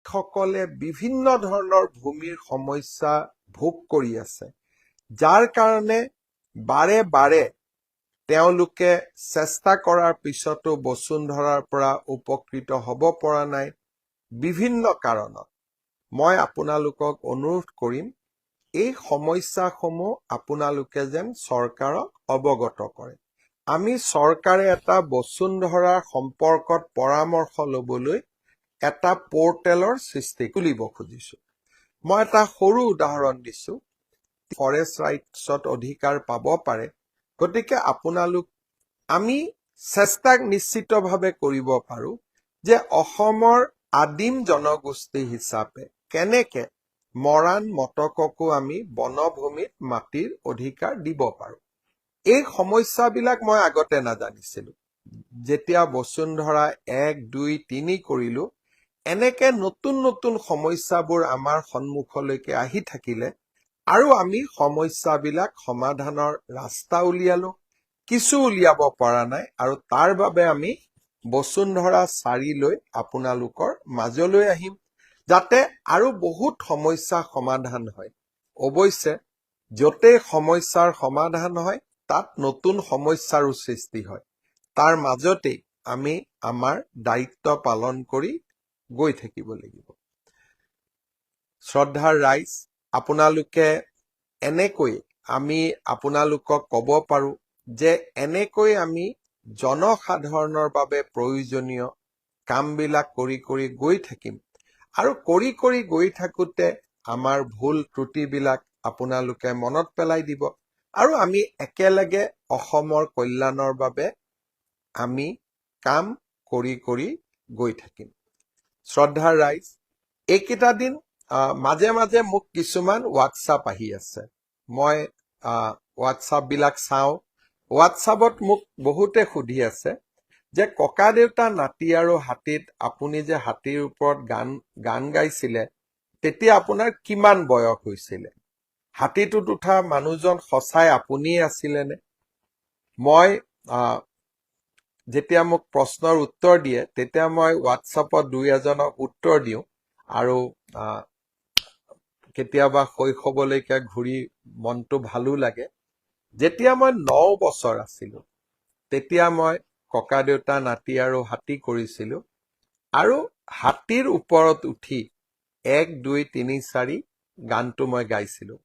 মালিকসকলে বিভিন্ন ধৰণৰ ভূমিৰ সমস্যা ভোগ কৰি আছে, যাৰ কাৰণে বাৰে বাৰে তেওঁলোকে চেষ্টা কৰাৰ পিছতো বসুন্ধৰাৰ পৰা উপকৃত হ'ব পৰা নাই বিভিন্ন কাৰণত। মই আপোনালোকক অনুৰোধ কৰিম এই সমস্যাসমূহ আপোনালোকে যেন চৰকাৰক অৱগত কৰে। আমি চৰকাৰে এটা বসুন্ধৰাৰ সম্পৰ্কত পৰামৰ্শ ল'বলৈ এটা পৰ্টেলৰ সৃষ্টি খুলিব খুজিছো। মই এটা সৰু উদাহৰণ দিছো। ফৰেষ্ট ৰাইটছত অধিকাৰ পাব পাৰে, গতিকে আমি চেষ্টা নিশ্চিতভাৱে কৰিব পাৰো যে অসমৰ আদিম জনগোষ্ঠী হিচাপে কেনেকে মৰাণ মটককো আমি বনভূমিত মাটিৰ অধিকাৰ দিব পাৰো। এই সমস্যাবিলাক মই আগতে নাজানিছিলো। যেতিয়া বসুন্ধৰা 1, 2, 3 কৰিলো, এনেকে নতুন নতুন সমস্যাবোৰ আমাৰ সন্মুখলৈকে আহি থাকিলে আৰু আমি সমস্যাবিলাক সমাধানৰ ৰাস্তা উলিয়ালো, কিছু উলিয়াব পৰা নাই, আৰু তাৰ বাবে আমি বসুন্ধৰা 4 লৈ আপোনালোকৰ মাজলৈ আহিম, যাতে আৰু বহুত সমস্যা সমাধান হয়। অৱশ্যে য'তেই সমস্যাৰ সমাধান হয় তাত নতুন সমস্যাৰো সৃষ্টি হয়। তাৰ মাজতেই আমি আমাৰ দায়িত্ব পালন কৰি গৈ থাকিব লাগিব। শ্ৰদ্ধাৰ ৰাইজ, আপোনালোকে এনেকৈ আমি আপোনালোকক ক'ব পাৰো যে এনেকৈ আমি জনসাধাৰণৰ বাবে প্ৰয়োজনীয় কামবিলাক কৰি কৰি গৈ থাকিম, আৰু কৰি কৰি গৈ থাকোতে আমাৰ ভুল ত্ৰুটিবিলাক আপোনালোকে মনত পেলাই দিব, আৰু আমি একেলগে অসমৰ কল্যাণৰ বাবে আমি কাম কৰি কৰি গৈ থাকিম। শ্ৰদ্ধাৰ ৰাইজ, এইকেইটা দিন মাজে মাজে মোক কিছুমান হোৱাটছআপ আহি আছে। মই হোৱাটছআপ বিলাক চাওঁ। হোৱাটছআপত মোক বহুতে সুধি আছে যে ককা দেউতা নাতি আৰু হাতীত আপুনি যে হাতীৰ ওপৰত গান গাইছিলে, তেতিয়া আপোনাৰ কিমান বয়স হৈছিলে? হাতীটোত উঠা মানুহজন সঁচাই আপুনিয়ে আছিলেনে? মই যেতিয়া মোক প্ৰশ্নৰ উত্তৰ দিয়ে তেতিয়া মই হোৱাটছআপত 2-এজনক উত্তৰ দিওঁ, আৰু কেতিয়াবা শৈশৱলৈকে ঘূৰি মনটো ভালো লাগে। যেতিয়া মই 9 বছৰ আছিলো তেতিয়া মই ককা দেউতা নাতি আৰু হাতী কৰিছিলো, আৰু হাতীৰ ওপৰত উঠি 1, 2, 3, 4 গানটো মই গাইছিলো।